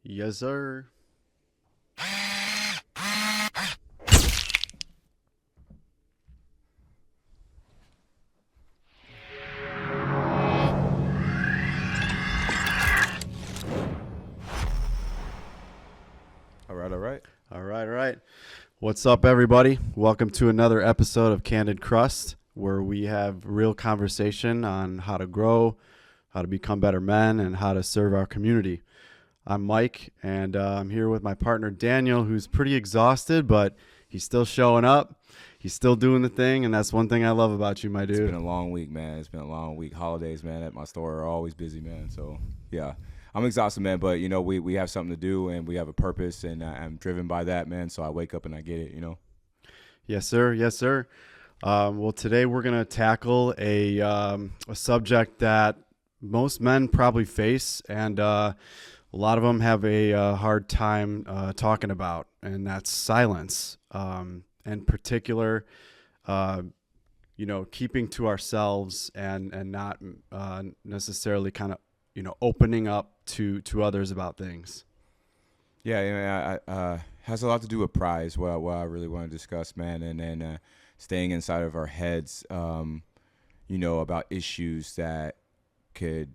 Yes, sir. All right, all right. All right, all right. What's up, everybody? Welcome to another episode of Candid Crust, where we have real conversation on how to grow, how to become better men, and how to serve our community. I'm Mike, and I'm here with my partner Daniel, who's pretty exhausted, but he's still showing up. He's still doing the thing, and that's one thing I love about you, my dude. It's been a long week, man. It's been a long week. Holidays, man, at my store are always busy, man. So, yeah. I'm exhausted, man, but, we have something to do, and we have a purpose, and I'm driven by that, man. So I wake up and I get it. Yes, sir. Yes, sir. Well, today we're going to tackle a subject that most men probably face, and a lot of them have a hard time talking about, and that's silence. In particular, keeping to ourselves and not necessarily kind of, opening up to others about things. Yeah, has a lot to do with pride is what I really want to discuss, man, and then staying inside of our heads, about issues that could,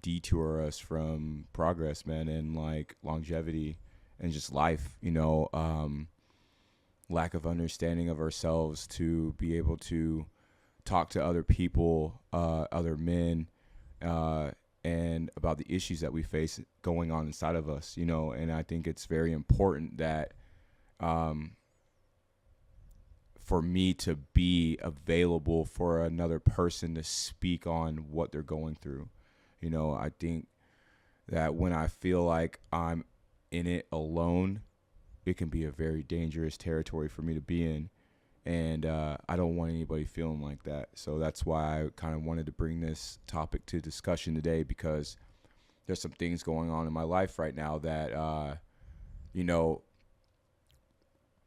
detour us from progress, man, and, longevity and just life, lack of understanding of ourselves to be able to talk to other people, other men, and about the issues that we face going on inside of us, and I think it's very important that for me to be available for another person to speak on what they're going through. I think that when I feel like I'm in it alone, it can be a very dangerous territory for me to be in. And I don't want anybody feeling like that. So that's why I kind of wanted to bring this topic to discussion today, because there's some things going on in my life right now that,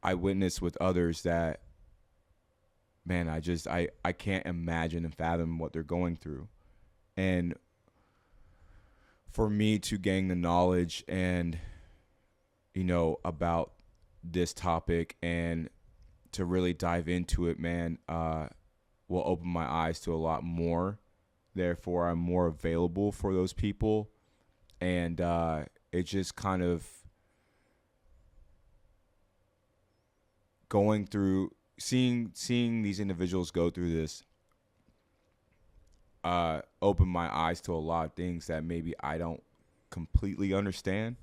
I witness with others that, man, I can't imagine and fathom what they're going through. And for me to gain the knowledge and, about this topic and to really dive into it, man, will open my eyes to a lot more. Therefore, I'm more available for those people. And it just kind of going through, seeing these individuals go through this, opened my eyes to a lot of things that maybe I don't completely understand.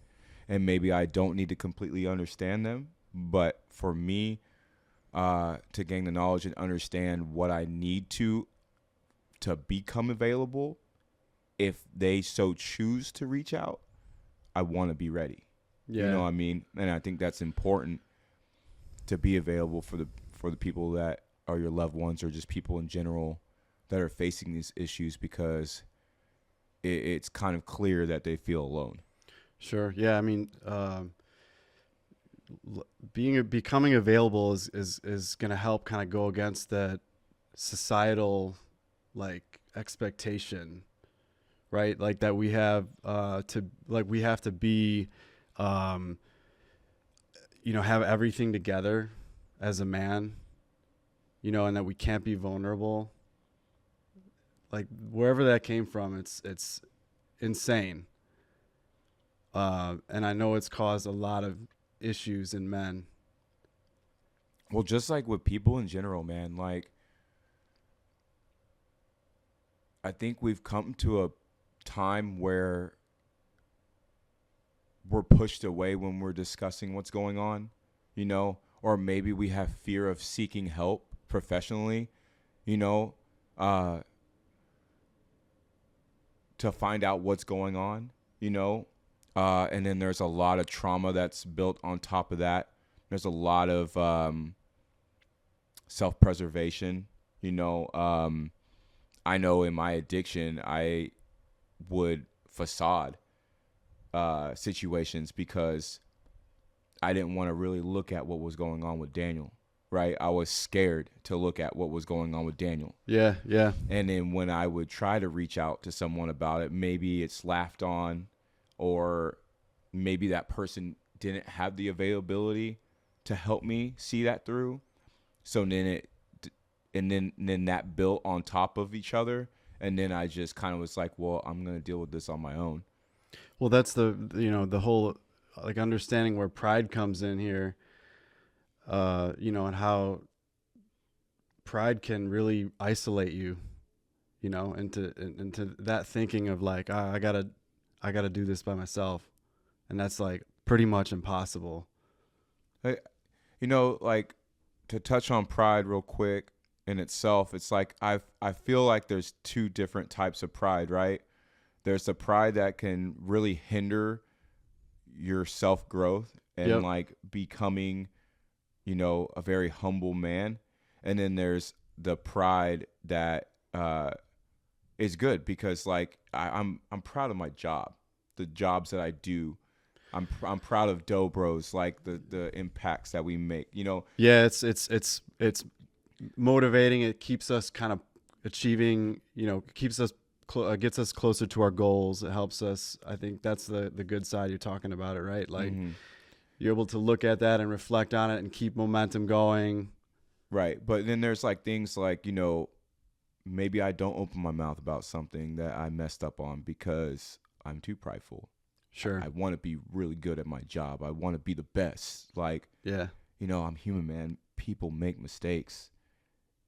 And maybe I don't need to completely understand them. But for me, to gain the knowledge and understand what I need to become available, if they so choose to reach out, I want to be ready. Yeah. You know what I mean? And I think that's important, to be available for the people that are your loved ones, or just people in general that are facing these issues, because it's kind of clear that they feel alone. Sure. Yeah. I mean, becoming available is going to help kind of go against that societal expectation, right? Like that we have we have to be, have everything together as a man, and that we can't be vulnerable. Like wherever that came from, it's insane. And I know it's caused a lot of issues in men. Well, just like with people in general, man, I think we've come to a time where we're pushed away when we're discussing what's going on, or maybe we have fear of seeking help professionally, to find out what's going on, and then there's a lot of trauma that's built on top of that. There's a lot of self-preservation. I know in my addiction, I would facade situations because I didn't want to really look at what was going on with Daniel, right? I was scared to look at what was going on with Daniel. Yeah, yeah. And then when I would try to reach out to someone about it, maybe it's laughed on, or maybe that person didn't have the availability to help me see that through. So then that built on top of each other. And then I just kind of was like, well, I'm going to deal with this on my own. Well, that's the whole, like, understanding where pride comes in here, and how pride can really isolate you, into that thinking of like, I gotta do this by myself. And that's like pretty much impossible. Like to touch on pride real quick in itself, it's like I feel like there's two different types of pride, right? There's the pride that can really hinder your self growth and Yep. like becoming, a very humble man. And then there's the pride that is good because like I'm proud of my job, the jobs that I do. I'm proud of Dough Bros, like the impacts that we make. Yeah, it's motivating. It keeps us kind of achieving, keeps us gets us closer to our goals. It helps us. I think that's the good side you're talking about it, right? Like you're able to look at that and reflect on it and keep momentum going. Right. But then there's like things like, maybe I don't open my mouth about something that I messed up on because I'm too prideful. Sure. I want to be really good at my job. I want to be the best. Like, Yeah. I'm human, man. People make mistakes.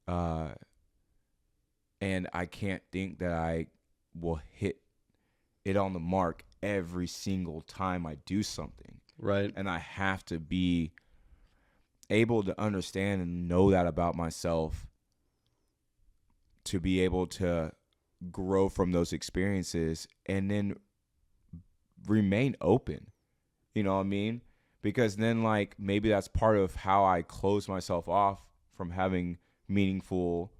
And I can't think that I will hit it on the mark every single time I do something. Right. And I have to be able to understand and know that about myself to be able to grow from those experiences and then remain open. You know what I mean? Because then like maybe that's part of how I close myself off from having meaningful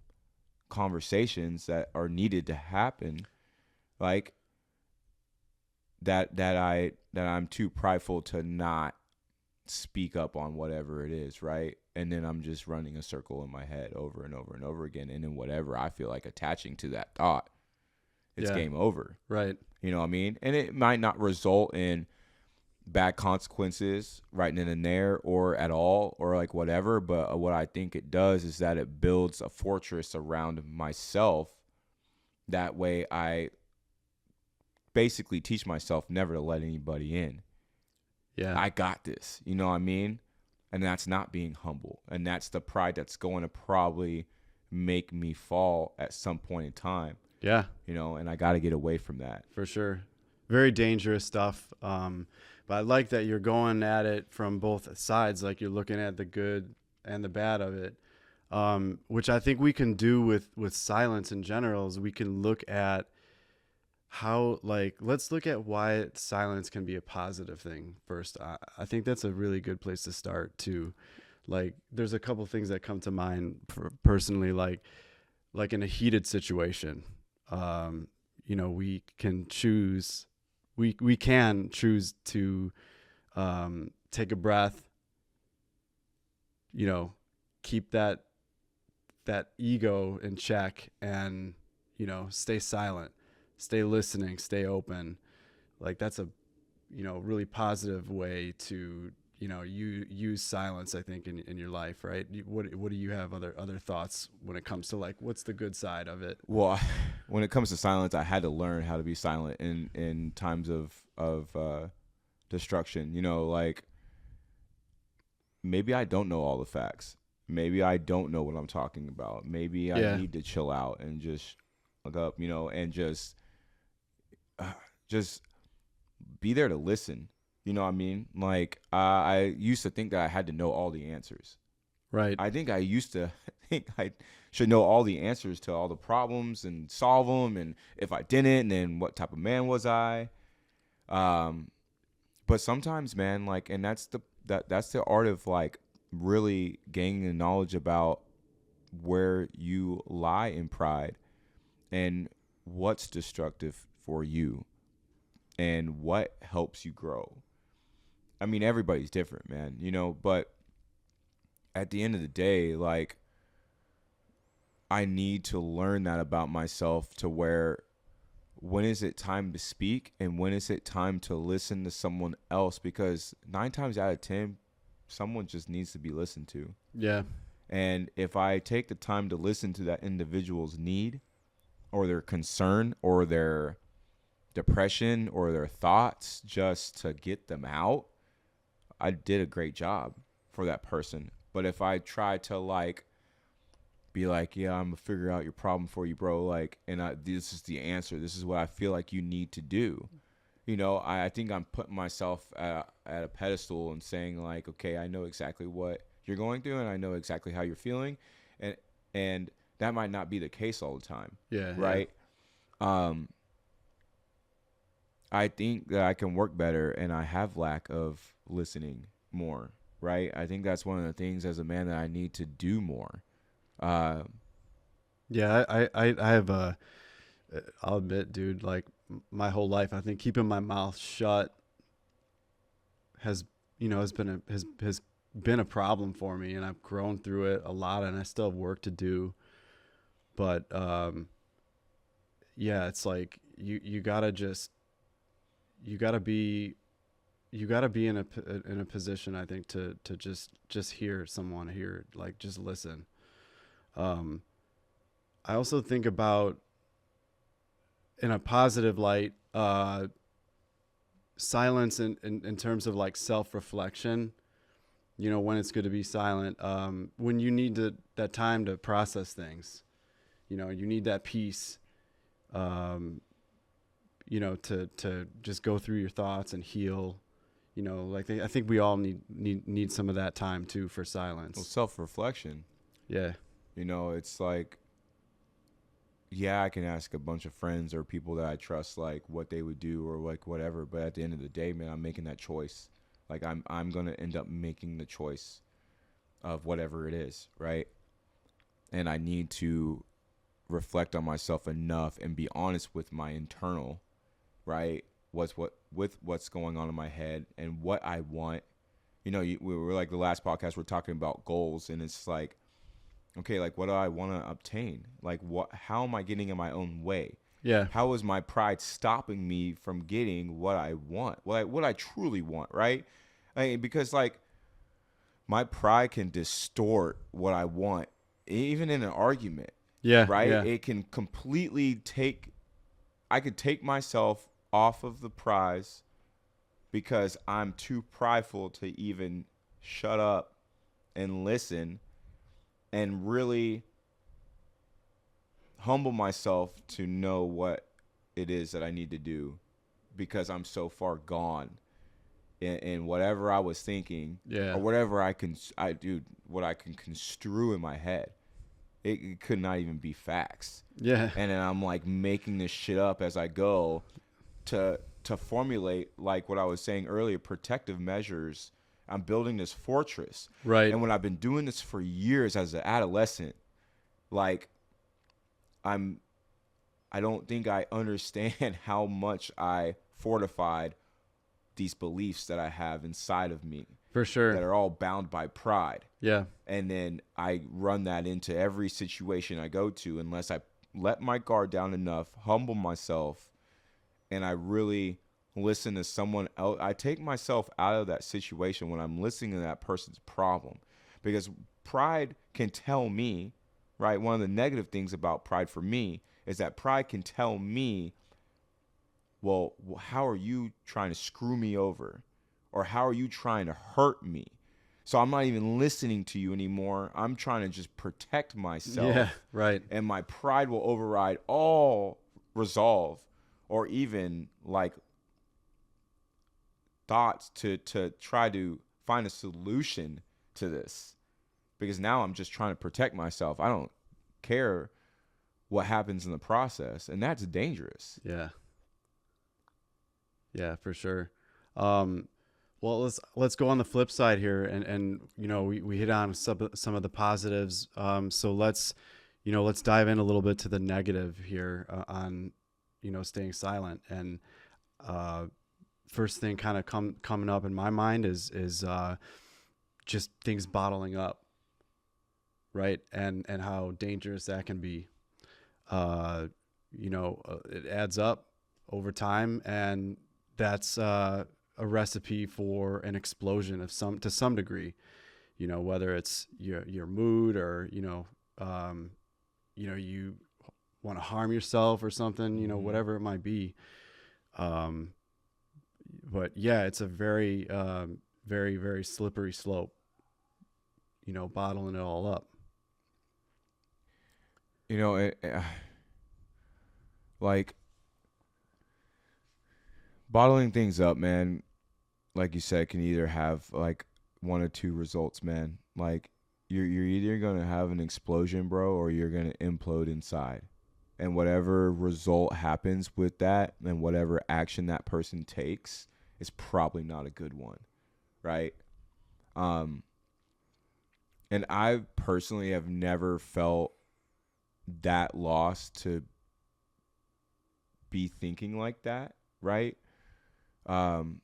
conversations that are needed to happen. Like that I'm too prideful to not speak up on whatever it is, right? And then I'm just running a circle in my head over and over and over again. And then whatever I feel like attaching to that thought, it's game over. Right. You know what I mean? And it might not result in bad consequences right then and there or at all or like whatever. But what I think it does is that it builds a fortress around myself. That way I basically teach myself never to let anybody in. Yeah. I got this. You know what I mean? And that's not being humble. And that's the pride that's going to probably make me fall at some point in time. Yeah. And I got to get away from that. For sure. Very dangerous stuff. But I like that you're going at it from both sides. Like you're looking at the good and the bad of it, which I think we can do with silence in general is we can look at how, like, let's look at why silence can be a positive thing first. I think that's a really good place to start too. Like there's a couple things that come to mind personally, like in a heated situation, we can choose to take a breath, keep that ego in check and, stay silent, stay listening, stay open. Like that's a, really positive way to, you use silence, I think, in your life, right? What do you have other thoughts when it comes to like, what's the good side of it? Well, when it comes to silence, I had to learn how to be silent in times of destruction. Like maybe I don't know all the facts. Maybe I don't know what I'm talking about. Maybe I need to chill out and just look up, and just be there to listen. You know what I mean? Like I used to think that I had to know all the answers. Right. I think I used to think I should know all the answers to all the problems and solve them. And if I didn't, then what type of man was I? But sometimes, man, like, and that's the art of like really gaining the knowledge about where you lie in pride and what's destructive for you and what helps you grow. I mean, everybody's different, man, but at the end of the day, like, I need to learn that about myself to where when is it time to speak and when is it time to listen to someone else? Because 9 times out of 10, someone just needs to be listened to. Yeah. And if I take the time to listen to that individual's need or their concern or their depression or their thoughts just to get them out, I did a great job for that person. But if I try to like be like, yeah, I'm gonna figure out your problem for you, bro, like, and this is the answer, this is what I feel like you need to do, you know, I think I'm putting myself at a pedestal and saying like, okay, I know exactly what you're going through and I know exactly how you're feeling, and that might not be the case all the time. Yeah. Right. I think that I can work better, and I have lack of listening more, right? I think that's one of the things as a man that I need to do more. Yeah. I have I'll admit, dude, like my whole life, I think keeping my mouth shut has, has been a problem for me, and I've grown through it a lot, and I still have work to do. But yeah, it's like you gotta just you gotta be in a position, I think, to just hear someone, hear, like, just listen. Um, I also think about, in a positive light, silence in terms of like self-reflection, when it's good to be silent, when you need that time to process things, you need that peace, to just go through your thoughts and heal, like I think we all need some of that time too for silence. Well, self-reflection, Yeah. it's like, yeah, I can ask a bunch of friends or people that I trust, like what they would do or like whatever. But at the end of the day, man, I'm making that choice. Like I'm going to end up making the choice of whatever it is. Right. And I need to reflect on myself enough and be honest with my internal, right. With what's going on in my head and what I want. We were like the last podcast, we're talking about goals, and it's like, okay, like what do I want to obtain? Like how am I getting in my own way? Yeah. How is my pride stopping me from getting what I want? What I truly want, right? Because like my pride can distort what I want, even in an argument. Yeah. Right? Yeah. It can completely I could take myself off of the prize because I'm too prideful to even shut up and listen and really humble myself to know what it is that I need to do, because I'm so far gone in whatever I was thinking, Yeah. or whatever what I can construe in my head. It could not even be facts. Yeah. And then I'm like making this shit up as I go to formulate, like what I was saying earlier, protective measures. I'm building this fortress. Right. And when I've been doing this for years as an adolescent, like I don't think I understand how much I fortified these beliefs that I have inside of me. For sure. That are all bound by pride. Yeah. And then I run that into every situation I go to, unless I let my guard down enough, humble myself, and I really listen to someone else. I take myself out of that situation when I'm listening to that person's problem, because pride can tell me, right? One of the negative things about pride for me is that pride can tell me, well, how are you trying to screw me over? Or how are you trying to hurt me? So I'm not even listening to you anymore. I'm trying to just protect myself. Yeah, right. And my pride will override all resolve or even like thoughts to try to find a solution to this. Because now I'm just trying to protect myself. I don't care what happens in the process. And that's dangerous. Yeah. Yeah, for sure. Well, let's go on the flip side here, and we hit on some of the positives. So let's dive in a little bit to the negative here, on staying silent. And first thing kind of coming up in my mind is just things bottling up, right? And how dangerous that can be. It adds up over time, and that's a recipe for an explosion of to some degree. You know, whether it's your mood, or you want to harm yourself or something. You know, whatever it might be. But yeah, it's a very very, very slippery slope. You know, bottling it all up. You know, like bottling things up, man. Like you said, can either have like one or two results, man. Like you're either gonna have an explosion, bro, or you're gonna implode inside. And whatever result happens with that, and whatever action that person takes, is probably not a good one, right? Um, and I personally have never felt that lost to be thinking like that, right? Um,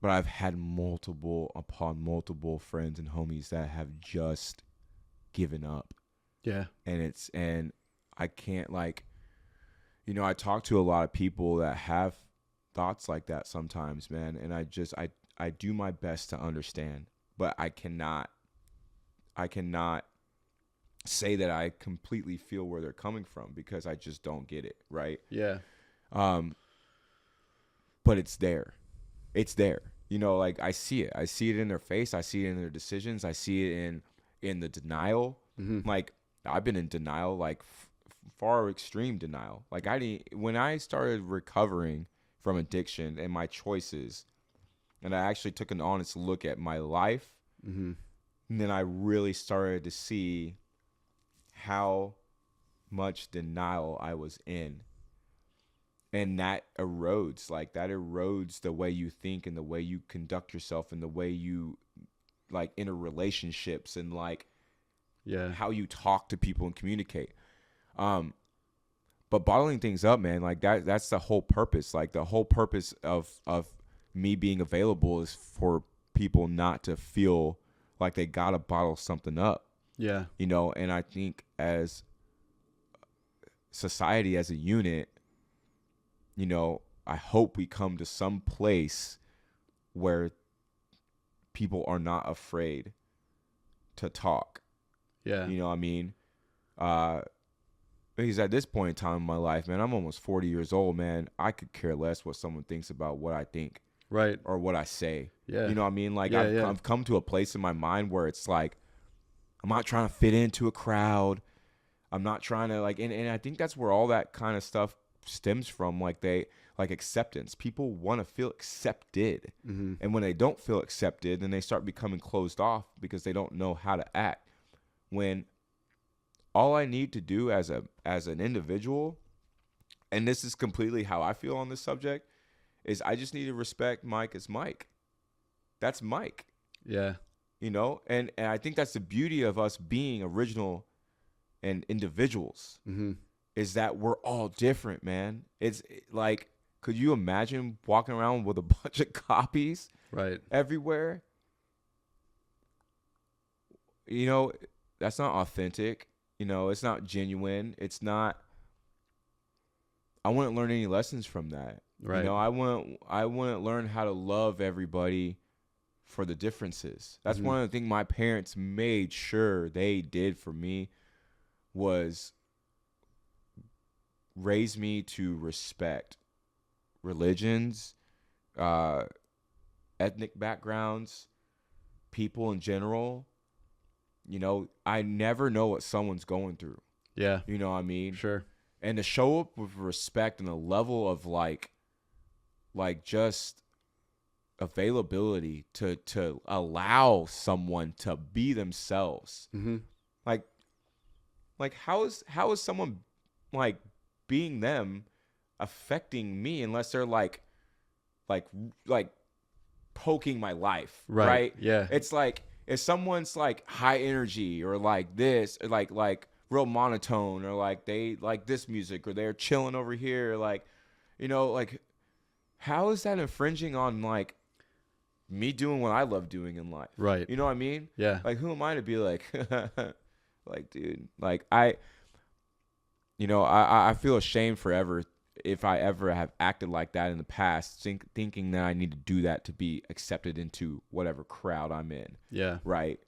but I've had multiple upon multiple friends and homies that have just given up. Yeah. And I can't, like, I talk to a lot of people that have thoughts like that sometimes, man, and I do my best to understand, but I cannot say that I completely feel where they're coming from, because I just don't get it, right? Yeah. But it's there. It's there. Like I see it. I see it in their face. I see it in their decisions. I see it in the denial. Mm-hmm. Like I've been in denial, like far extreme denial. Like when I started recovering from addiction and my choices, and I actually took an honest look at my life, mm-hmm. and then I really started to see how much denial I was in. And that erodes the way you think and the way you conduct yourself and the way you like enter relationships and like how you talk to people and communicate. But bottling things up, man, like that's the whole purpose. Like the whole purpose of me being available is for people not to feel like they gotta bottle something up. Yeah. And I think as society, as a unit, I hope we come to some place where people are not afraid to talk. Yeah. You know what I mean? Because at this point in time in my life, man, I'm almost 40 years old, man. I could care less what someone thinks about what I think. Right. Or what I say. Yeah. You know what I mean? Like Yeah, I've come to a place in my mind where it's like, I'm not trying to fit into a crowd. I'm not trying to and I think that's where all that kind of stuff stems from. Like acceptance. People want to feel accepted. Mm-hmm. And when they don't feel accepted, then they start becoming closed off because they don't know how to act. When all I need to do as an individual, and this is completely how I feel on this subject, is I just need to respect Mike as Mike. That's Mike. Yeah. And I think that's the beauty of us being original and individuals, mm-hmm. is that we're all different, man. It's like, could you imagine walking around with a bunch of copies everywhere? That's not authentic. It's not genuine. It's not. I wouldn't learn any lessons from that. Right. I wouldn't learn how to love everybody for the differences. That's mm-hmm. one of the things my parents made sure they did for me, was raise me to respect religions, ethnic backgrounds, people in general. I never know what someone's going through. Yeah. You know what I mean? Sure. And to show up with respect and a level of like just availability to allow someone to be themselves. Mm-hmm. Like how is someone like being them affecting me unless they're like poking my life, right? Yeah. It's like if someone's like high energy or like this, or like real monotone, or like they like this music, or they're chilling over here, like like how is that infringing on like me doing what I love doing in life? Right. You know what I mean? Yeah. Like who am I to be like like dude, like I feel ashamed forever if I ever have acted like that in the past, thinking that I need to do that to be accepted into whatever crowd I'm in. Yeah. Right.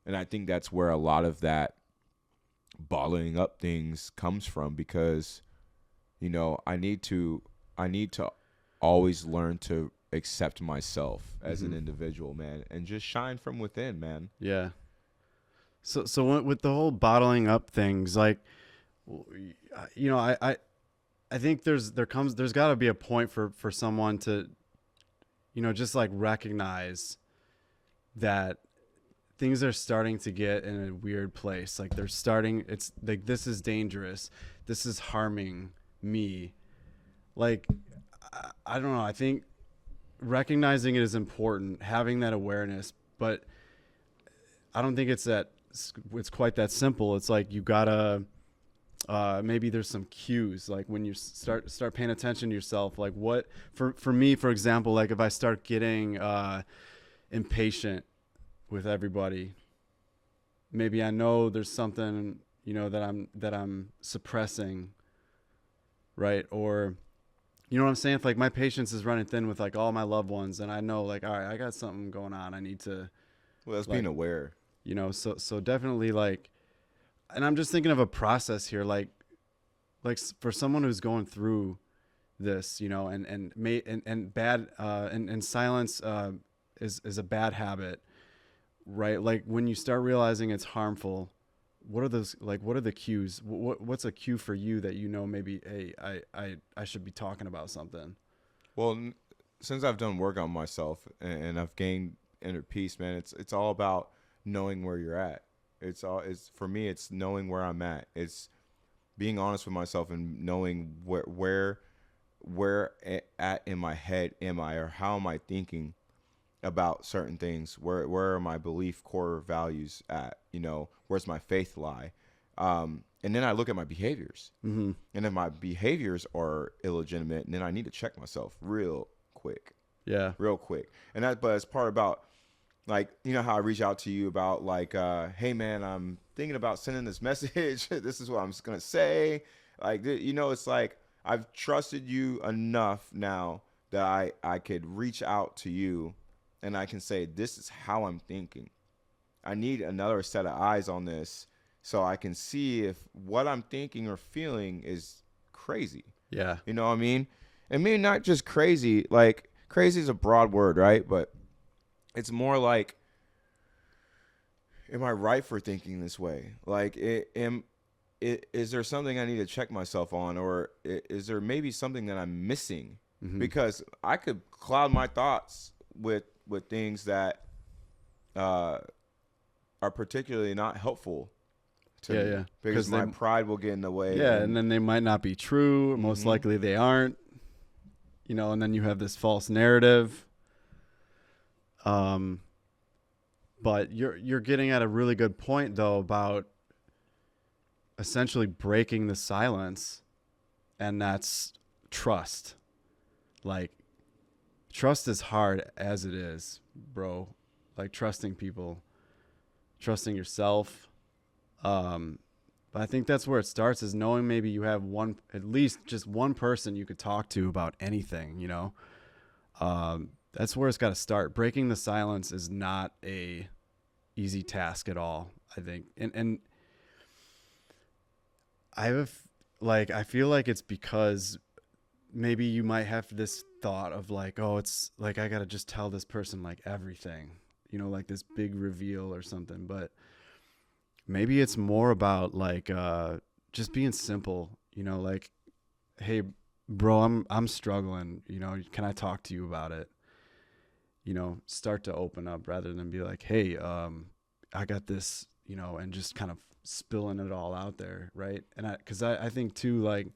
And I think that's where a lot of that bottling up things comes from, because, you know, I need to always learn to accept myself as an individual, man, and just shine from within, man. Yeah. So with the whole bottling up things, like, you know, I think there's got to be a point for someone to, you know, just like recognize that things are starting to get in a weird place. Like it's like, this is dangerous. This is harming me. Like, I don't know. I think recognizing it is important, having that awareness, but I don't think it's quite that simple. It's like, you gotta, maybe there's some cues, like when you start paying attention to yourself, like what, for me, for example, like if I start getting impatient with everybody, maybe I know there's something, you know, that I'm suppressing, right? Or, you know what I'm saying? If like my patience is running thin with like all my loved ones, and I know, like, all right, I got something going on, I need to, Well, that's like, being aware. you know, so definitely, like, and I'm just thinking of a process here, like for someone who's going through this, you know, and bad, and silence is a bad habit, right? Like when you start realizing it's harmful, what are those, like, what are the cues? What's a cue for you that, you know, maybe, hey, I should be talking about something? Well, since I've done work on myself and I've gained inner peace, man, it's all about knowing where you're at. It's for me, it's knowing where I'm at. It's being honest with myself and knowing where at in my head am I, or how am I thinking about certain things. Where are my belief core values at? You know, where's my faith lie? And then I look at my behaviors, and if my behaviors are illegitimate, then I need to check myself real quick. Yeah. Real quick. And that, but it's part about, like, you know how I reach out to you about, like, hey man, I'm thinking about sending this message. This is what I'm just gonna say. Like, you know, it's like I've trusted you enough now that I could reach out to you, and I can say, this is how I'm thinking. I need another set of eyes on this, so I can see if what I'm thinking or feeling is crazy. Yeah. You know what I mean? And maybe not just crazy. Like, crazy is a broad word, right? But it's more like, am I right for thinking this way? Like, is there something I need to check myself on? Or is there maybe something that I'm missing? Because I could cloud my thoughts with things that are particularly not helpful to me. Yeah. Because my pride will get in the way. Yeah, and then they might not be true. Most likely they aren't. You know, and then you have this false narrative. But you're getting at a really good point, though, about essentially breaking the silence, and that's trust. Like, trust is hard as it is, bro. Like, trusting people, trusting yourself. But I think that's where it starts, is knowing maybe you have at least just one person you could talk to about anything, you know? That's where it's got to start. Breaking the silence is not a easy task at all, I think. And I feel like it's because maybe you might have this thought of like, oh, it's like, I got to just tell this person like everything, you know, like this big reveal or something. But maybe it's more about like, just being simple, you know, like, hey, bro, I'm struggling, you know, can I talk to you about it? You know, start to open up rather than be like, hey, I got this, you know, and just kind of spilling it all out there. Right. And cause I think too, like,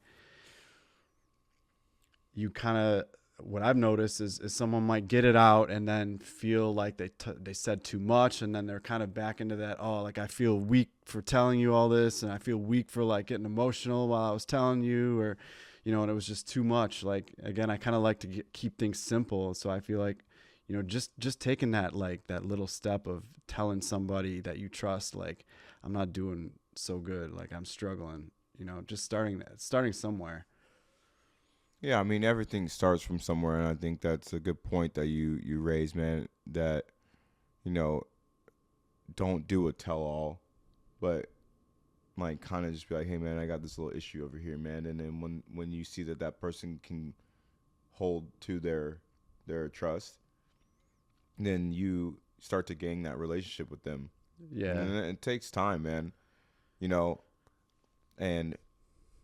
you kind of, what I've noticed is someone might get it out and then feel like they said too much. And then they're kind of back into that, oh, like, I feel weak for telling you all this. And I feel weak for like getting emotional while I was telling you, or, you know, and it was just too much. Like, again, I kind of like to keep things simple. So I feel like, you know, just taking that, like, that little step of telling somebody that you trust, like, I'm not doing so good, like, I'm struggling, you know, just starting somewhere. Yeah, I mean everything starts from somewhere, and I think that's a good point that you raised, man. That you know, don't do a tell all, but like kind of just be like, hey man, I got this little issue over here, man. And then when you see that that person can hold to their trust, then you start to gain that relationship with them. And Yeah. then it takes time, man. You know, and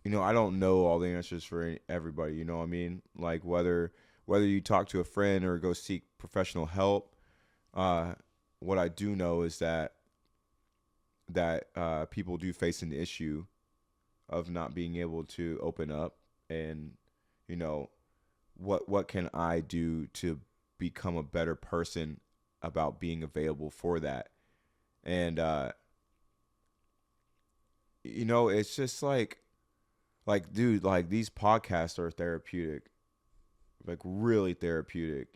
I don't know all the answers for everybody. You know what I mean? Like whether you talk to a friend or go seek professional help. Uh, what I do know is that people do face an issue of not being able to open up, and you know what can I do to become a better person about being available for that. And it's just like dude, like these podcasts are therapeutic, like really therapeutic.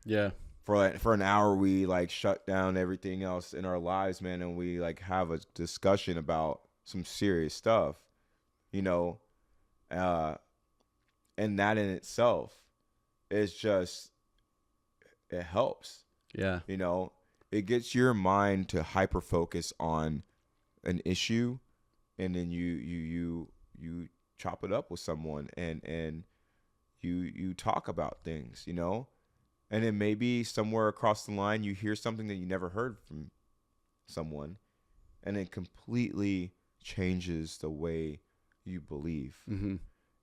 Yeah. For an hour we like shut down everything else in our lives, man, and we like have a discussion about some serious stuff, you know uh and that in itself is just, it helps. Yeah. you know it gets your mind to hyper focus on an issue, and then you chop it up with someone, and you talk about things, and then maybe somewhere across the line you hear something that you never heard from someone, and it completely changes the way you believe. Mm-hmm.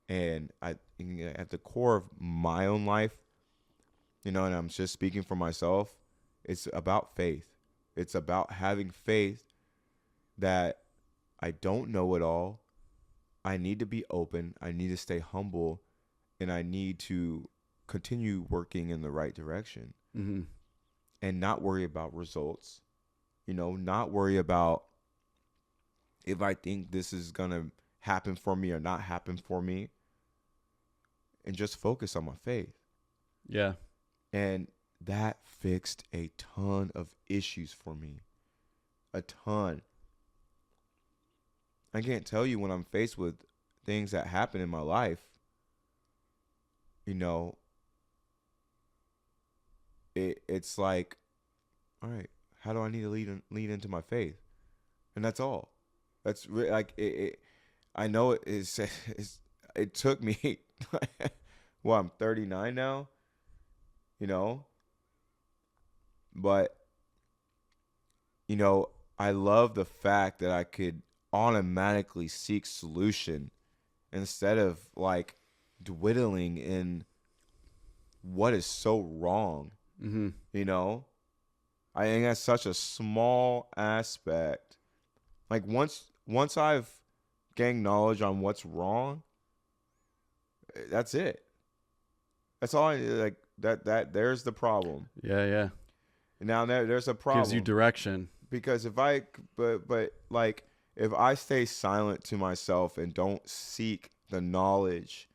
And at the core of my own life, and I'm just speaking for myself, it's about faith. It's about having faith that I don't know it all. I need to be open. I need to stay humble, and I need to continue working in the right direction, Mm-hmm. and not worry about results. Not worry about if I think this is going to happen for me or not happen for me, and just focus on my faith. Yeah. And that fixed a ton of issues for me. A ton. I can't tell you when I'm faced with things that happen in my life, you know, it's like, all right, how do I need to lead into my faith? And that's all. That's like it. I know it took me. Well, I'm 39 now, you know, but I love the fact that I could automatically seek solution instead of like dwindling in what is so wrong. Mm-hmm. You know, I think that's such a small aspect. Like once I've gained knowledge on what's wrong, that's it. That's all I like. That there's the problem. Yeah. Yeah. And now there's a Gives you problem direction. because but like if I stay silent to myself and don't seek the knowledge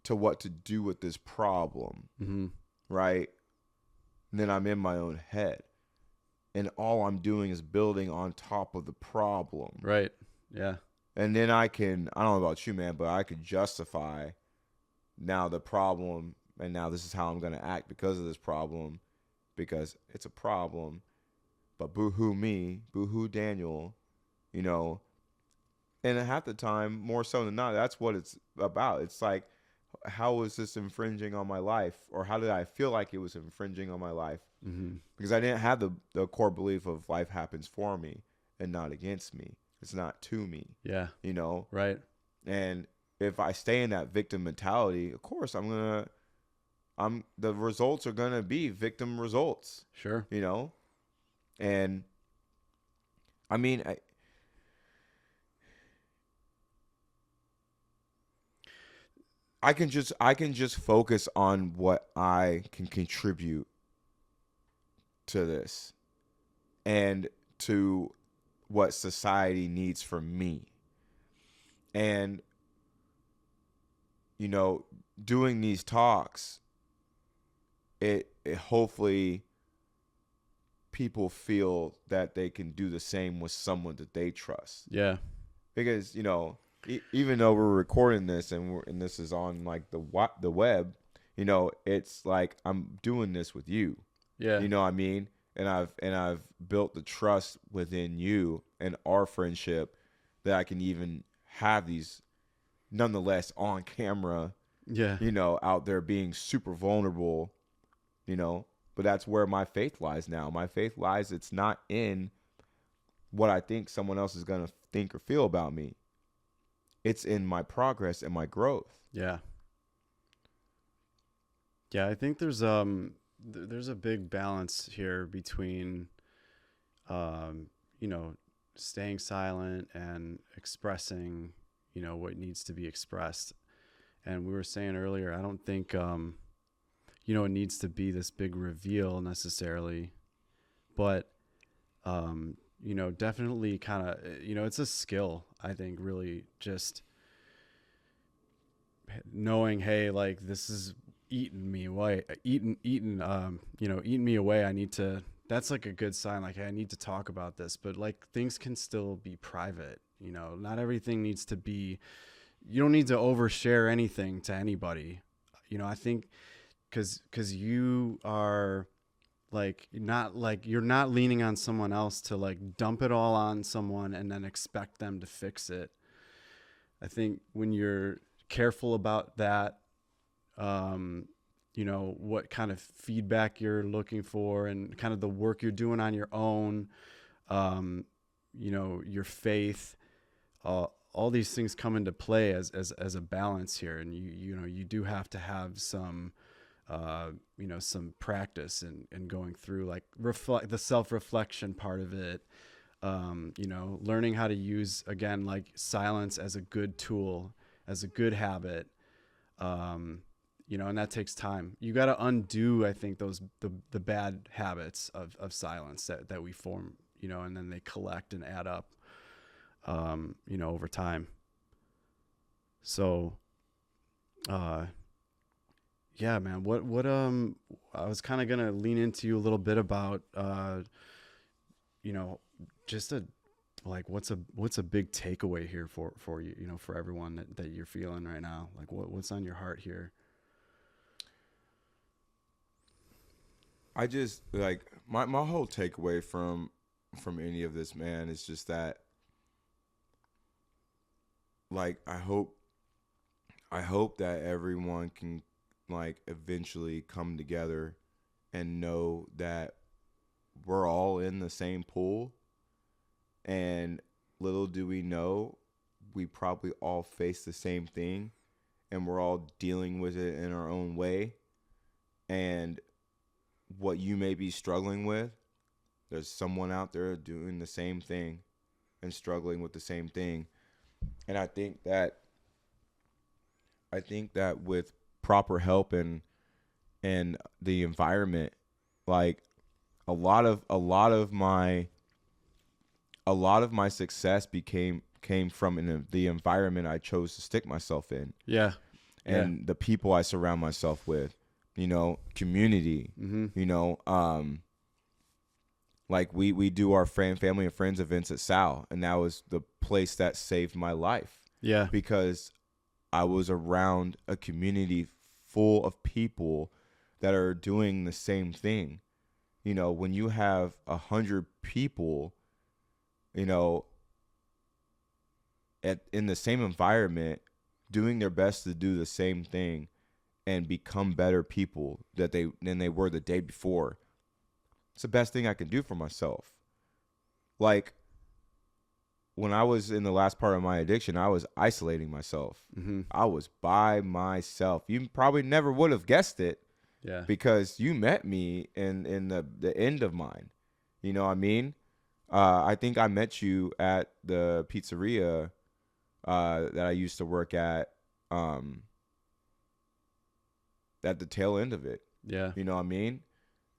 to what to do with this problem, Mm-hmm. right? Then I'm in my own head. And all I'm doing is building on top of the problem. Right. Yeah. And then I don't know about you, man, but I could justify now the problem, and now this is how I'm going to act because of this problem, because it's a problem. But boo-hoo me, boo-hoo Daniel, you know. And half the time, more so than not, that's what it's about. It's like, how was this infringing on my life? Or how did I feel like it was infringing on my life? Mm-hmm. Because I didn't have the core belief of life happens for me and not against me. It's not to me, Yeah. you know? Right. And if I stay in that victim mentality, of course the results are gonna be victim results, Sure. you know? And I mean, I can just focus on what I can contribute to this and to what society needs from me. And doing these talks, it hopefully people feel that they can do the same with someone that they trust. Yeah. Because, Even though we're recording this and this is on like the web, it's like I'm doing this with you. Yeah. You know what I mean? And I've built the trust within you and our friendship that I can even have these nonetheless on camera, Yeah. out there being super vulnerable, but that's where my faith lies now. My faith lies, it's not in what I think someone else is going to think or feel about me. It's in my progress and my growth. Yeah. Yeah, I think there's a big balance here between um you know staying silent and expressing what needs to be expressed. And we were saying earlier, I don't think it needs to be this big reveal necessarily, but definitely kind of, it's a skill, I think, really just knowing, hey, like this is eating me away, eating me away. I need to, that's like a good sign. Like, hey, I need to talk about this, but like things can still be private. Not everything needs to be, you don't need to overshare anything to anybody. I think because you are like you're not leaning on someone else to like dump it all on someone and then expect them to fix it. I think when you're careful about that, what kind of feedback you're looking for and kind of the work you're doing on your own, your faith, all these things come into play as a balance here. And you do have to have some, some practice and going through like the self-reflection part of it. Learning how to use, again, like silence as a good tool, as a good habit. And that takes time. You got to undo, I think, the bad habits of silence that we form, and then they collect and add up, over time. So, yeah, man, what, I was kind of going to lean into you a little bit about, just like, what's a big takeaway here for you, for everyone that you're feeling right now? Like what's on your heart here? I just like my whole takeaway from any of this, man, is just that, like, I hope that everyone can like eventually come together and know that we're all in the same pool, and little do we know, we probably all face the same thing, and we're all dealing with it in our own way. And what you may be struggling with, there's someone out there doing the same thing and struggling with the same thing. And I think that with proper help and the environment, like a lot of my success came from the environment I chose to stick myself in. Yeah. And the people I surround myself with, community, like we do our family and friends events at Sal, and that was the place that saved my life. Yeah. Because I was around a community full of people that are doing the same thing. When you have 100 people, in the same environment, doing their best to do the same thing and become better people than they were the day before, it's the best thing I can do for myself. Like, when I was in the last part of my addiction, I was isolating myself. Mm-hmm. I was by myself. You probably never would have guessed it. Yeah. Because you met me in the end of mine. You know what I mean? I think I met you at the pizzeria that I used to work at the tail end of it. Yeah. You know what I mean?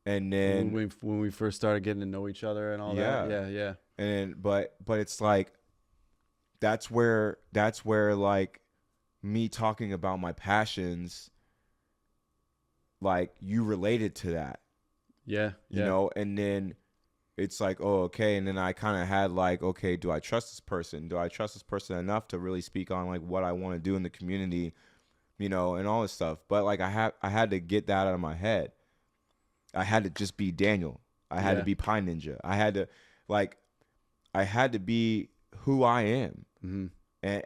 And then when we first started getting to know each other and all that. Yeah. And but it's like that's where like me talking about my passions, like, you related to that. Yeah. And then it's like, oh, okay. And then I kind of had like, okay, do I trust this person? Do I trust this person enough to really speak on like what I want to do in the community, you know, and all this stuff. But like I had to get that out of my head. I had to just be Daniel. I had to Yeah. be Pine Ninja. Like I had to be who I am. Mm-hmm.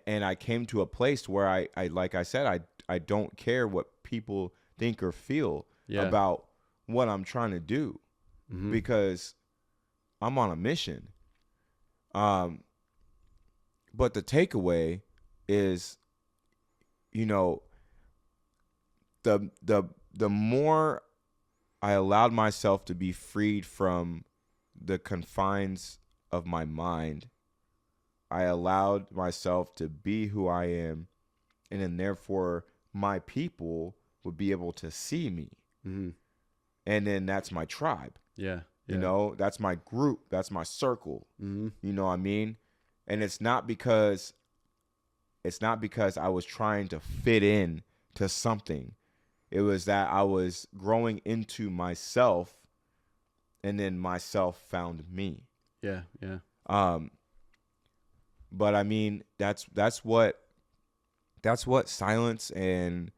And I came to a place where I like I said, I don't care what people think or feel Yeah. about what I'm trying to do Mm-hmm. because I'm on a mission. Um, but the takeaway is, you know, the more I allowed myself to be freed from the confines of my mind, I allowed myself to be who I am, and then therefore my people would be able to see me. Mm-hmm. And then that's my tribe. Yeah. You know, that's my group, that's my circle. Mm-hmm. You know what I mean? And it's not because I was trying to fit in to something. It was that I was growing into myself, and then myself found me. Yeah. Yeah. But I mean, that's what silence and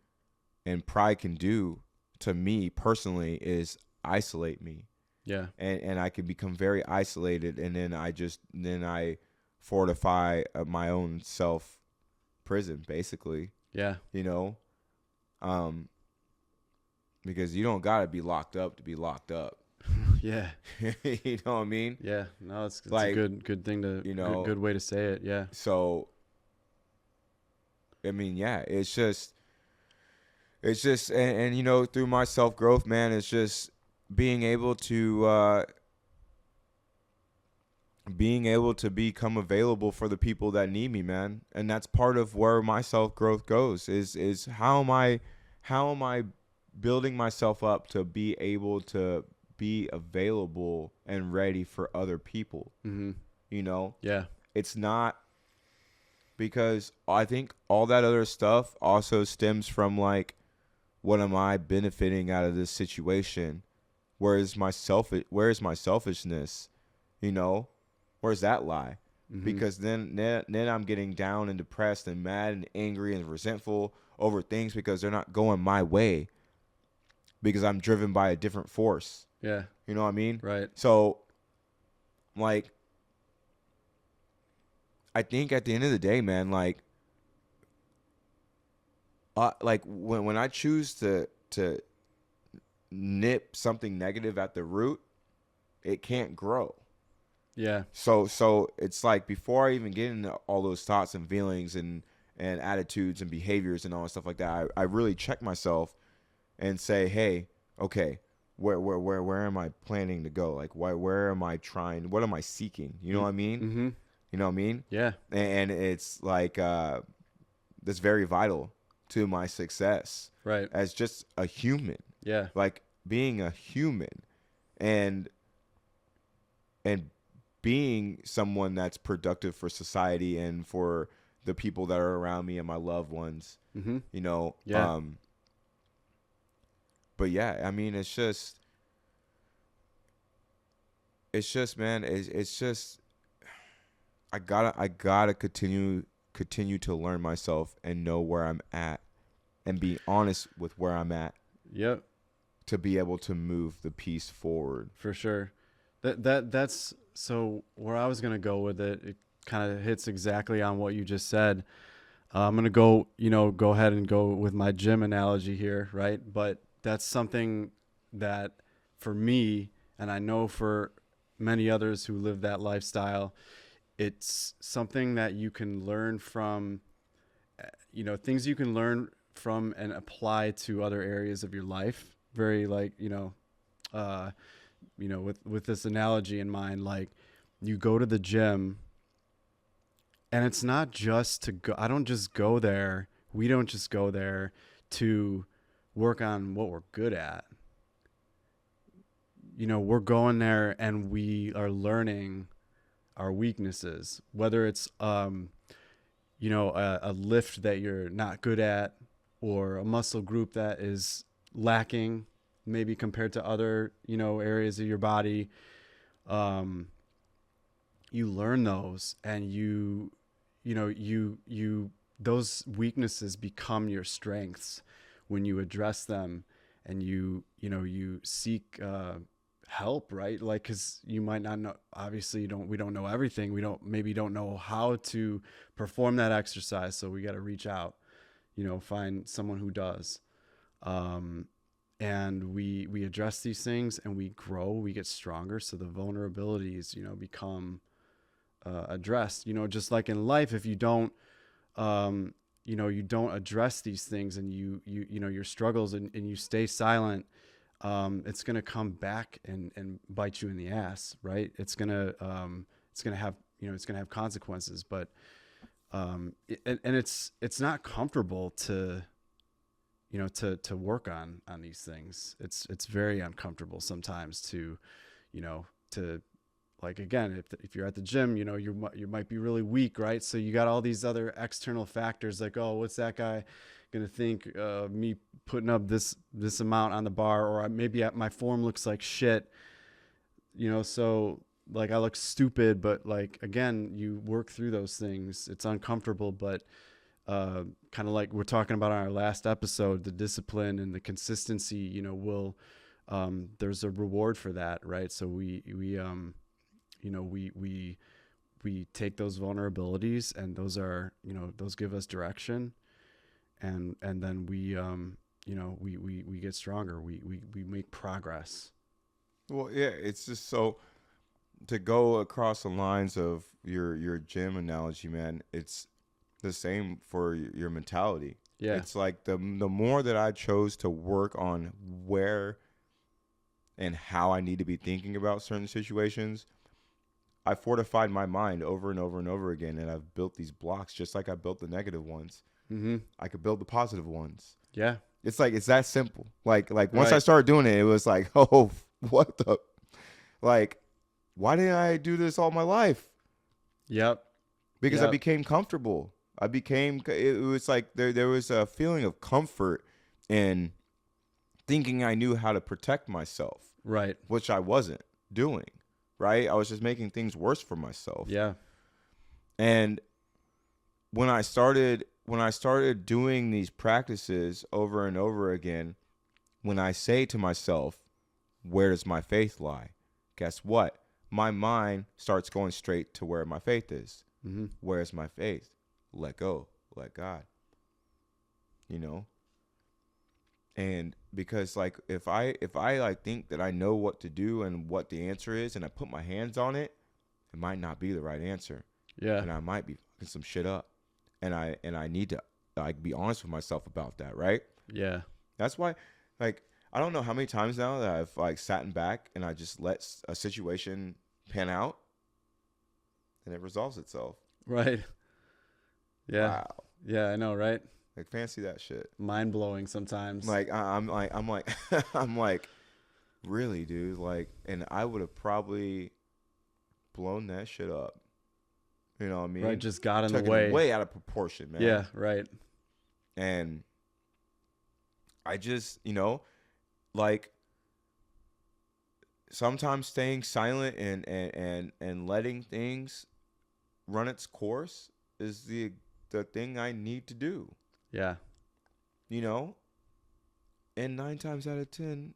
pride can do to me personally is isolate me. Yeah. And I can become very isolated, and then I fortify my own self prison, basically. Yeah. You know, because you don't gotta be locked up to be locked up. Yeah. You know what I mean? Yeah. No, it's Like, a good thing to, you know, good way to say it. Yeah. So, I mean, yeah, it's just, and you know, through my self growth, man, it's just being able to become available for the people that need me, man. And that's part of where my self growth goes is how am I building myself up to be able to be available and ready for other people. Mm-hmm. You know, Yeah. it's not, because I think all that other stuff also stems from like, what am I benefiting out of this situation? Where is my selfishness? You know, where's that lie? Mm-hmm. Because then I'm getting down and depressed and mad and angry and resentful over things because they're not going my way, because I'm driven by a different force. Yeah. You know what I mean? Right. So, like, I think at the end of the day, man, like when I choose to nip something negative at the root, it can't grow. Yeah. So it's like, before I even get into all those thoughts and feelings and attitudes and behaviors and all that stuff like that, I really check myself and say, hey, okay, where am I planning to go? Like, where am I trying? What am I seeking? You know what I mean? Mm-hmm. You know what I mean? Yeah. And it's like, that's very vital to my success. Right. As just a human. Yeah. Like, being a human and being someone that's productive for society and for the people that are around me and my loved ones. Mm-hmm. You know? Yeah. But yeah, I mean, it's just, man, it's just, I gotta continue to learn myself and know where I'm at and be honest with where I'm at. Yep. To be able to move the piece forward. For sure. That's so where I was gonna go with it. It kind of hits exactly on what you just said. I'm gonna go ahead and go with my gym analogy here, right? But that's something that for me, and I know for many others who live that lifestyle, it's something that you can learn from, things you can learn from and apply to other areas of your life. Very like, with this analogy in mind, like you go to the gym and it's not just to go. I don't just go there. We don't just go there to work on what we're good at. We're going there and we are learning our weaknesses, whether it's, a lift that you're not good at or a muscle group that is lacking maybe compared to other, areas of your body. um, you learn those, and you those weaknesses become your strengths when you address them, and you seek help, right? Like, because you might not know, obviously we don't know everything, we don't know how to perform that exercise, so we got to reach out, find someone who does. um, and we address these things, and we grow, we get stronger, so the vulnerabilities become addressed. Just like in life, if you don't you don't address these things, and your struggles, and you stay silent, it's going to come back and bite you in the ass, right? It's going to have it's going to have consequences. But and it's not comfortable to to work on these things. It's very uncomfortable sometimes to to, like, again, if you're at the gym, you might be really weak, right? So you got all these other external factors, like, oh, what's that guy gonna think, me putting up this amount on the bar, or maybe my form looks like shit, so, like, I look stupid. But, like, again, you work through those things. It's uncomfortable, but kind of like we're talking about on our last episode, the discipline and the consistency, will there's a reward for that, right? So we take those vulnerabilities, and those are, those give us direction, and then we get stronger. We make progress. Well, yeah, it's just so to go across the lines of your gym analogy, man. It's the same for your mentality. Yeah. It's like the more that I chose to work on where and how I need to be thinking about certain situations, I fortified my mind over and over and over again, and I've built these blocks just like I built the negative ones. Mm-hmm. I could build the positive ones. Yeah. It's like it's that simple. Like once Right. I started doing it, it was like, oh, what the, like, why didn't I do this all my life? Yep. Because I Yep. became comfortable. It was like there was a feeling of comfort in thinking I knew how to protect myself, Right. which I wasn't doing, right? I was just making things worse for myself. Yeah. And when I started doing these practices over and over again, when I say to myself, where does my faith lie? Guess what? My mind starts going straight to where my faith is. Mm-hmm. Where's my faith? Let go. Let God. And because, like, if I like think that I know what to do and what the answer is, and I put my hands on it, it might not be the right answer. Yeah. And I might be fucking some shit up. And I need to, like, be honest with myself about that, right? Yeah. That's why, like, I don't know how many times now that I've, like, sat back and I just let a situation pan out and it resolves itself. Right. Yeah. Wow. Yeah, I know, right? Like, fancy that shit. Mind blowing sometimes. Like, I'm like I'm like, really, dude? Like, and I would have probably blown that shit up. You know what I mean? Right, just got in Took the it way. way out of proportion, man. Yeah, right. And I just, like, sometimes staying silent and letting things run its course is the thing I need to do. Yeah. And 9 times out of 10,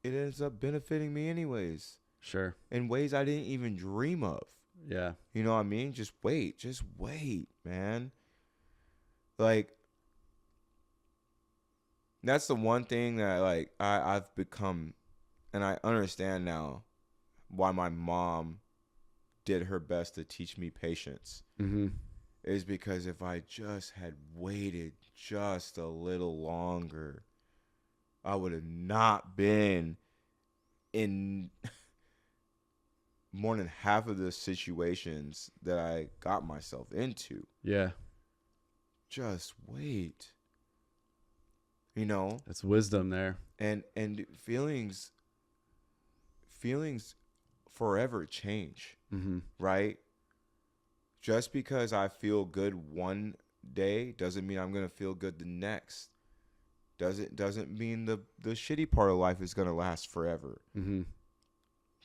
it ends up benefiting me anyways, Sure. in ways I didn't even dream of. Yeah. You know what I mean? Just wait, man. Like, that's the one thing that, like, I've become, and I understand now why my mom did her best to teach me patience. Mm-hmm. Is because if I just had waited just a little longer, I would have not been in more than half of the situations that I got myself into. Yeah. Just wait. That's wisdom there. And feelings forever change. Mm-hmm. Right? Just because I feel good one day doesn't mean I'm gonna feel good the next. Doesn't mean the shitty part of life is gonna last forever. Mm-hmm.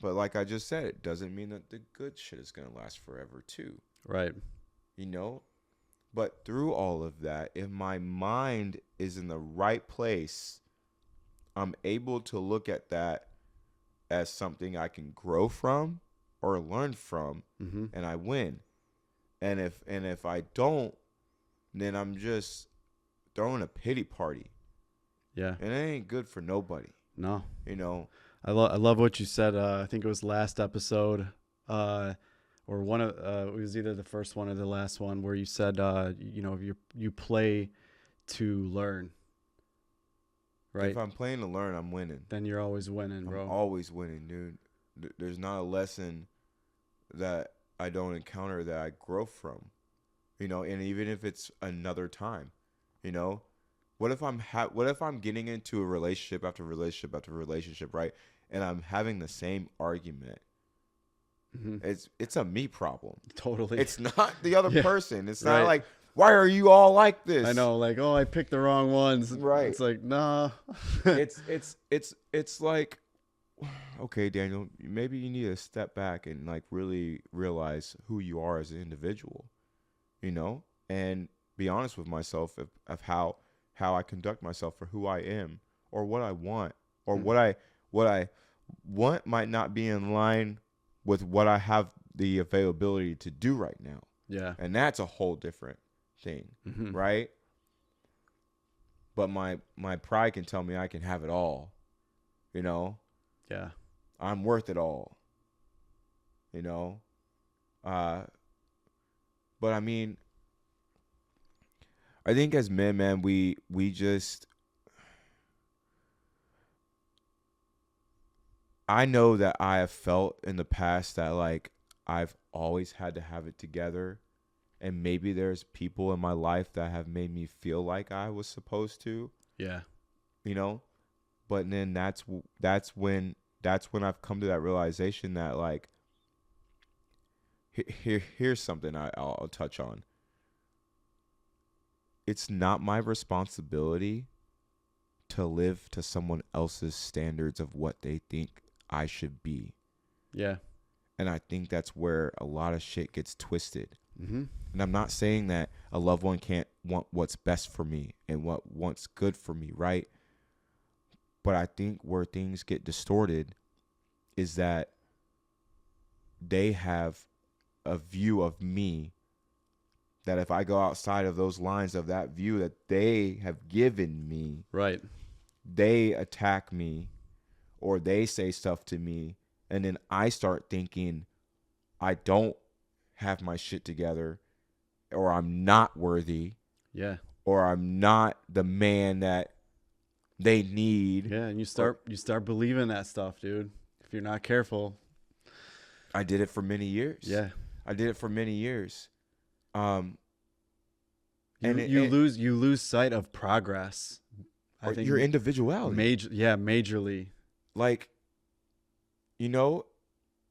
But like I just said, it doesn't mean that the good shit is going to last forever too. Right. You know? But through all of that, if my mind is in the right place, I'm able to look at that as something I can grow from or learn from, Mm-hmm. and I win. And if I don't, then I'm just throwing a pity party. Yeah. And it ain't good for nobody. No. You know? I love what you said. I think it was last episode, or one of it was either the first one or the last one where you said, you play to learn, right? If I'm playing to learn, I'm winning. Then you're always winning, bro. I'm always winning, dude. There's not a lesson that I don't encounter that I grow from. You know, and even if it's another time, you know, what if I'm getting into a relationship after relationship after relationship, right? And I'm having the same argument. Mm-hmm. It's a me problem. Totally. It's not the other Yeah. person. It's Right. not like, why are you all like this? I know, like, oh, I picked the wrong ones. Right. It's like, nah. It's like, okay, Daniel, maybe you need to step back and like really realize who you are as an individual, you know, and be honest with myself of how I conduct myself for who I am or what I want or what I want might not be in line with what I have the availability to do right now. Yeah. And that's a whole different thing, Mm-hmm. right? But my pride can tell me I can have it all, you know? Yeah. I'm worth it all, you know? But I mean, I think as men, man, we just, I know that I have felt in the past that like I've always had to have it together. And maybe there's people in my life that have made me feel like I was supposed to, Yeah. you know? But then that's when I've come to that realization that like, here's something I'll touch on. It's not my responsibility to live to someone else's standards of what they think I should be. Yeah. And I think that's where a lot of shit gets twisted. Mm-hmm. And I'm not saying that a loved one can't want what's best for me and what's good for me, right? But I think where things get distorted is that they have a view of me that if I go outside of those lines of that view that they have given me, Right. they attack me or they say stuff to me. And then I start thinking I don't have my shit together or I'm not worthy. Yeah. Or I'm not the man that they need. Yeah. And you start believing that stuff, dude. If you're not careful. I did it for many years. Yeah. I did it for many years. You lose sight of progress. I think your individuality. Majorly. Like, you know,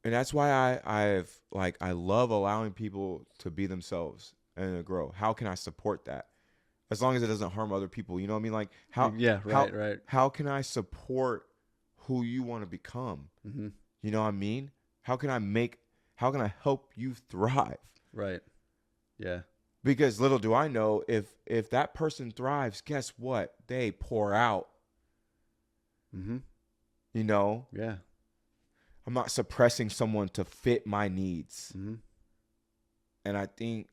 and that's why I love allowing people to be themselves and to grow. How can I support that? As long as it doesn't harm other people, you know what I mean? Like Right. How can I support who you want to become? Mm-hmm. You know what I mean? How can I help you thrive? Right. Yeah. Because little do I know, if that person thrives, guess what? They pour out. Mm-hmm. You know? Yeah. I'm not suppressing someone to fit my needs. Mm-hmm. And I think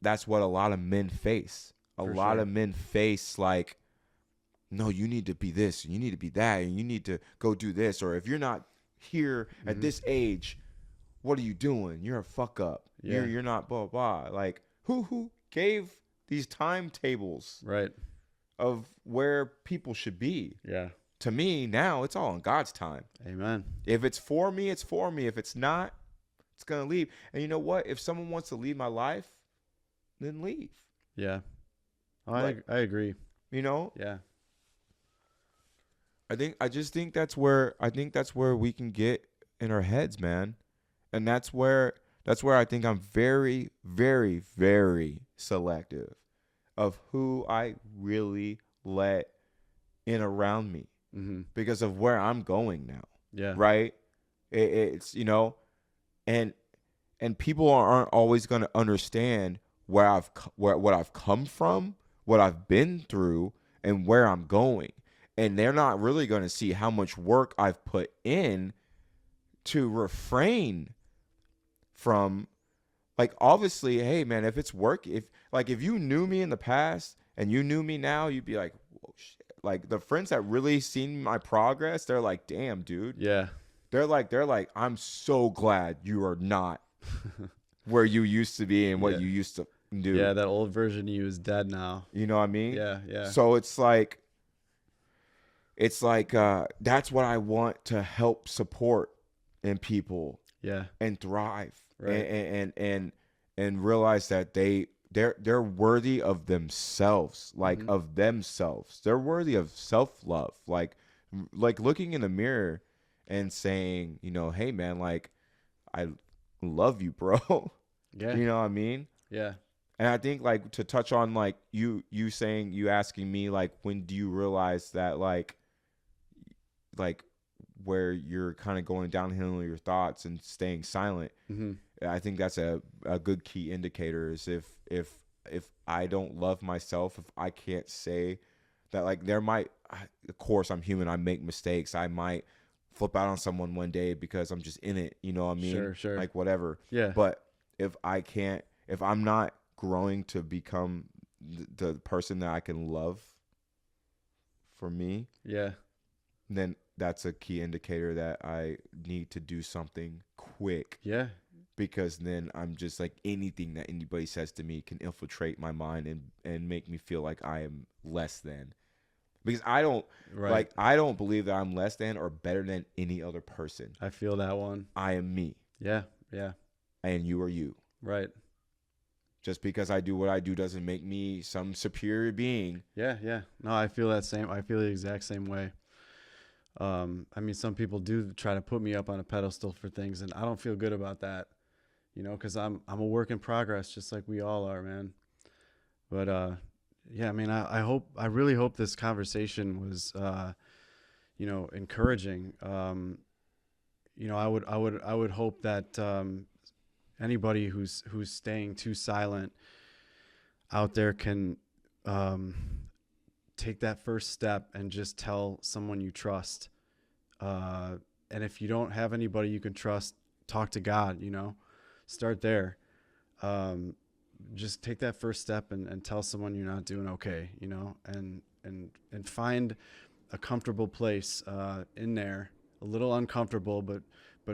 that's what a lot of men face. A lot of men face like, no, you need to be this, and you need to be that, and you need to go do this. Or if you're not here at this age, what are you doing? You're a fuck up. Yeah. You're not blah, blah. Like, who gave these timetables Right. of where people should be? Yeah. To me, now it's all in God's time. Amen. If it's for me, it's for me. If it's not, it's going to leave. And you know what? If someone wants to leave my life, then leave. Yeah. Like, I agree. You know? Yeah. I just think that's where we can get in our heads, man. And that's where I think I'm very, very, very selective of who I really let in around me. Mm-hmm. Because of where I'm going now. Yeah. Right? It's, you know, and people aren't always going to understand what I've come from, what I've been through, and where I'm going. And they're not really going to see how much work I've put in to refrain from, like, obviously, hey man, if it's work, if you knew me in the past and you knew me now, you'd be like, whoa, shit. Like the friends that really seen my progress, they're like, damn, dude. Yeah. They're like, I'm so glad you are not where you used to be and what Yeah. you used to do. Yeah, that old version of you is dead now. You know what I mean? Yeah, yeah. So it's like that's what I want to help support in people Yeah. and thrive, Right. and realize that they're worthy of themselves, like Mhm. of themselves. They're worthy of self-love, like looking in the mirror and saying, you know, hey man, like I love you, bro. Yeah. You know what I mean? Yeah. And I think, like, to touch on, like, you saying, you asking me, like, when do you realize that, like where you're kind of going downhill in your thoughts and staying silent. Mhm. I think that's a good key indicator, is if I don't love myself, if I can't say that, like, of course I'm human, I make mistakes, I might flip out on someone one day because I'm just in it, you know what I mean? Sure, sure. Like, whatever. Yeah. But if I'm not growing to become the person that I can love for me, Yeah. then that's a key indicator that I need to do something quick, Yeah. because then I'm just like, anything that anybody says to me can infiltrate my mind and make me feel like I am less than. Because Right. I don't believe that I'm less than or better than any other person. I feel that one. I am me, Yeah. Yeah. and you are you. Right. Just because I do what I do doesn't make me some superior being. Yeah, yeah. No, I feel that same. I feel the exact same way. I mean, some people do try to put me up on a pedestal for things, and I don't feel good about that, because I'm a work in progress, just like we all are, man. But yeah, I mean, I really hope this conversation was, encouraging. I would hope that anybody who's staying too silent out there can um, take that first step and just tell someone you trust. And if you don't have anybody you can trust, talk to God, start there. Um, just take that first step and tell someone you're not doing okay, and find a comfortable place in there, a little uncomfortable, but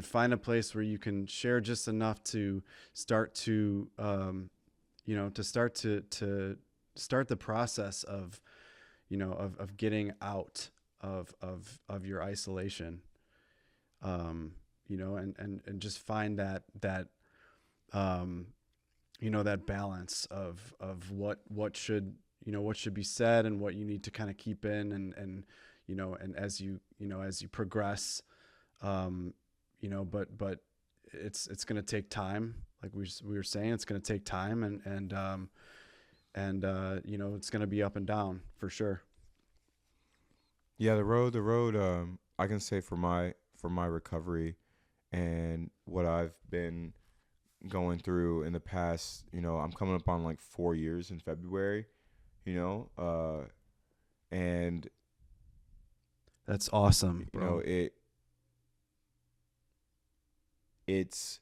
find a place where you can share just enough to start to, to start the process of, of getting out of your isolation, and just find um, that balance of what should, what should be said and what you need to kind of keep in, and as you progress, but it's going to take time. Like we were saying, it's going to take time, and it's going to be up and down for sure. Yeah, the road. I can say for my recovery and what I've been going through in the past. I'm coming up on like 4 years in February. And That's awesome, you bro. know it's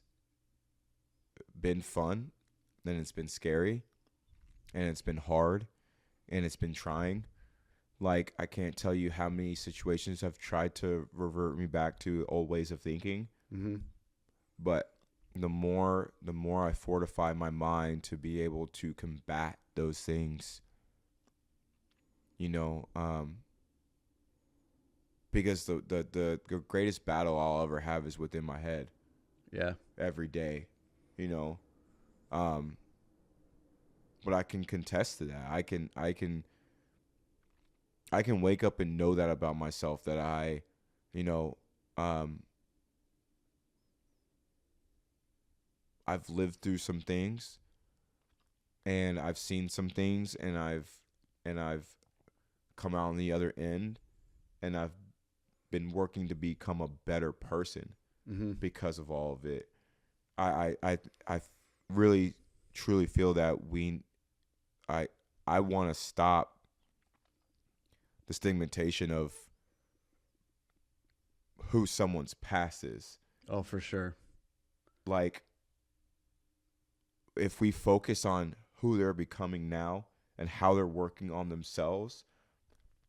been fun, then it's been scary, and it's been hard, and it's been trying. Like, I can't tell you how many situations have tried to revert me back to old ways of thinking. Mm-hmm. But the more I fortify my mind to be able to combat those things, you know, because the greatest battle I'll ever have is within my head Yeah. every day, you know. Um, but I can contest to that. I can wake up and know that about myself, that you know, um, I've lived through some things, and I've seen some things, and I've come out on the other end, and I've been working to become a better person. because of all of it. I really truly feel that I want to stop the stigmatization of who someone's past is. Oh, for sure. Like, if we focus on who they're becoming now and how they're working on themselves,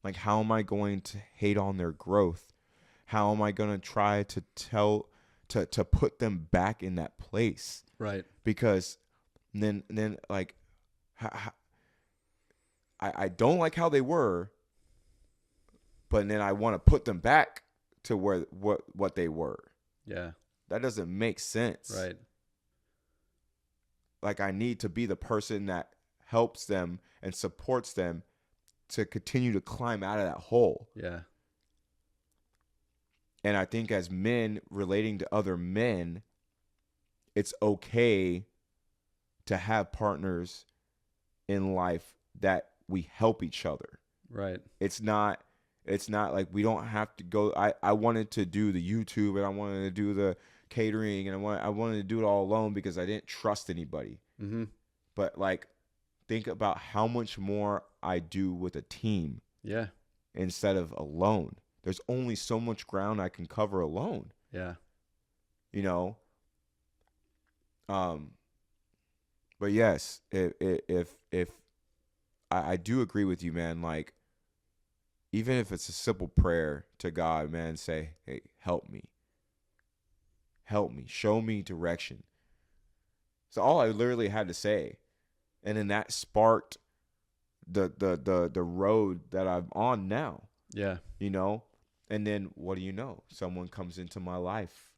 like, how am I going to hate on their growth? How am I going to try to to put them back in that place? Right. Because then like, I don't like how they were, but then I want to put them back to where what they were. Yeah. That doesn't make sense. Right. Like, I need to be the person that helps them and supports them to continue to climb out of that hole. Yeah. And I think as men relating to other men, it's okay to have partners in life that we help each other. Right. It's not like we don't have to go. I wanted to do the YouTube, and I wanted to do the catering, and I wanted to do it all alone because I didn't trust anybody. Mm-hmm. But, like, think about how much more I do with a team. Yeah. Instead of alone. There's only so much ground I can cover alone. Yeah. You know? But yes, if I do agree with you, man, like, even if it's a simple prayer to God, man, say, hey, help me. Help me. Show me direction. So all I literally had to say. And then that sparked the road that I'm on now. Yeah. You know? And then what do you know? Someone comes into my life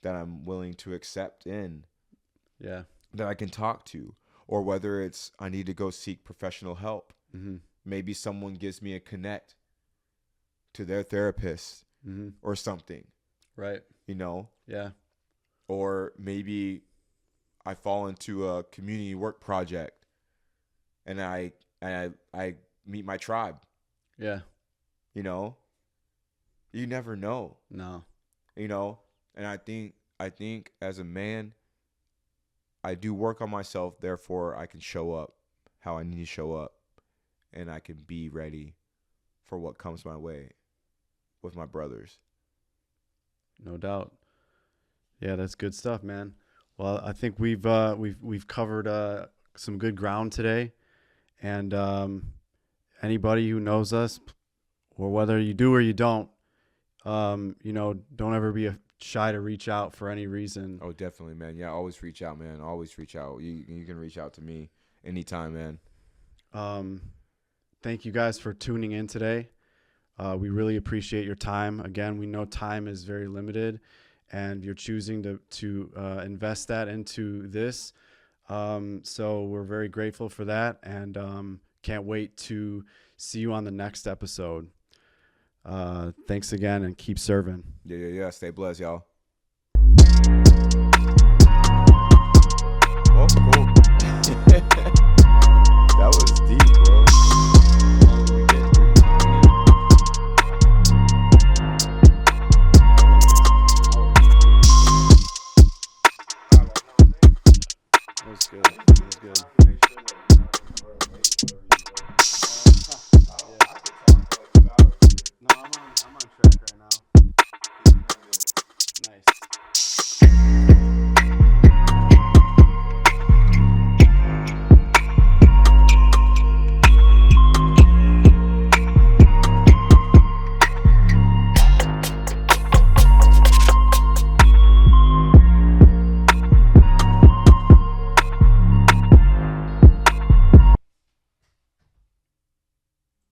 that I'm willing to accept in. Yeah. That I can talk to. Or whether it's I need to go seek professional help. Mm-hmm. Maybe someone gives me a connect to their therapist or something. Right. You know? Yeah. Or maybe I fall into a community work project and I meet my tribe. Yeah. You know? You never know. No. You know? And I think as a man, I do work on myself, therefore I can show up how I need to show up, and I can be ready for what comes my way with my brothers. No doubt. Yeah, that's good stuff, man. Well, I think we've covered some good ground today, and anybody who knows us, or whether you do or you don't, don't ever be shy to reach out for any reason. Oh, definitely, man. Yeah, always reach out, man. Always reach out. You can reach out to me anytime, man. Thank you guys for tuning in today. We really appreciate your time. Again, we know time is very limited, and you're choosing to invest that into this. So we're very grateful for that, and can't wait to see you on the next episode. Thanks again, and keep serving. Yeah. Stay blessed, y'all. Well, cool. That was deep, bro. That was good. That was good. No, I'm on track right now. Nice.